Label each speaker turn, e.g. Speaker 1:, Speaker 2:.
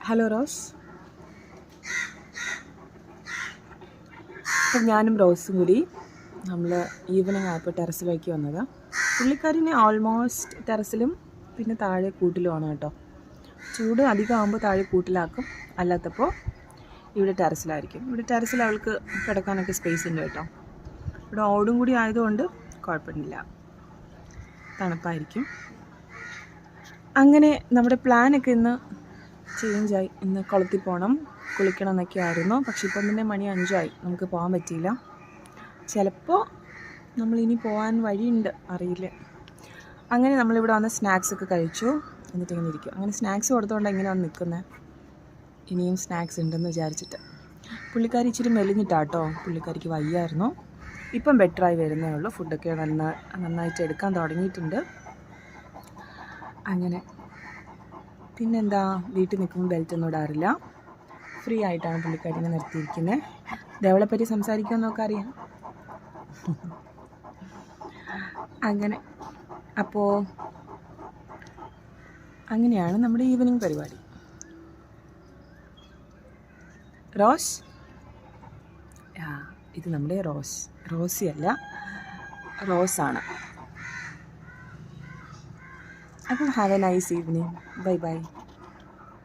Speaker 1: Hello rose. അപ്പം ഞാനും റോസും കൂടി നമ്മൾ ഈവനിങ് ആയപ്പോൾ ടെറസിലേക്ക് വന്നത്. പുള്ളിക്കാരിനെ ഓൾമോസ്റ്റ് ടെറസിലും പിന്നെ താഴെ കൂട്ടിലുമാണ് കേട്ടോ. ചൂട് അധികമാകുമ്പോൾ താഴെ കൂട്ടിലാക്കും, അല്ലാത്തപ്പോൾ ഇവിടെ ടെറസിലായിരിക്കും. ഇവിടെ ടെറസിൽ അവൾക്ക് കിടക്കാനൊക്കെ സ്പേസ് ഉണ്ട് കേട്ടോ. ഇവിടെ ഓടും കൂടി ആയതുകൊണ്ട് കുഴപ്പമില്ല, തണുപ്പായിരിക്കും. അങ്ങനെ നമ്മുടെ പ്ലാനൊക്കെ ഇന്ന് ചേഞ്ചായി. ഇന്ന് കുളത്തിൽ പോകണം, കുളിക്കണം എന്നൊക്കെ ആയിരുന്നു. പക്ഷേ ഇപ്പം തന്നെ മണി 5 ആയി, നമുക്ക് പോകാൻ പറ്റിയില്ല. ചിലപ്പോൾ നമ്മളിനി പോകാൻ വഴിയുണ്ട്, അറിയില്ല. അങ്ങനെ നമ്മളിവിടെ വന്ന് സ്നാക്സൊക്കെ കഴിച്ചു, എന്നിട്ട് ഇങ്ങനെ ഇരിക്കും. അങ്ങനെ സ്നാക്സ് കൊടുത്തുകൊണ്ട് എങ്ങനെ വന്ന് നിൽക്കുന്നത്, ഇനിയും സ്നാക്സ് ഉണ്ടെന്ന് വിചാരിച്ചിട്ട്. പുള്ളിക്കാരി ഇച്ചിരി മെലിഞ്ഞിട്ടാട്ടോ, പുള്ളിക്കാരിക്ക് വയ്യായിരുന്നു. ഇപ്പം ബെറ്ററായി വരുന്നേ ഉള്ളൂ. ഫുഡൊക്കെ നന്നായിട്ട് എടുക്കാൻ തുടങ്ങിയിട്ടുണ്ട്. അങ്ങനെ പിന്നെന്താ, വീട്ടിൽ നിൽക്കുമ്പോൾ ബെൽറ്റൊന്നും ഇടാറില്ല. ഫ്രീ ആയിട്ടാണ് പുള്ളിക്കാരിനെ നിർത്തിയിരിക്കുന്നത്. ഇതവളെപ്പറ്റി സംസാരിക്കുമെന്നൊക്കെ അറിയാം. അങ്ങനെ അപ്പോൾ അങ്ങനെയാണ് നമ്മുടെ ഈവനിങ് പരിപാടി. റോസ്, ഇത് നമ്മുടെ റോസിയല്ല, റോസാണ്. അപ്പം have A nice evening. Bye bye.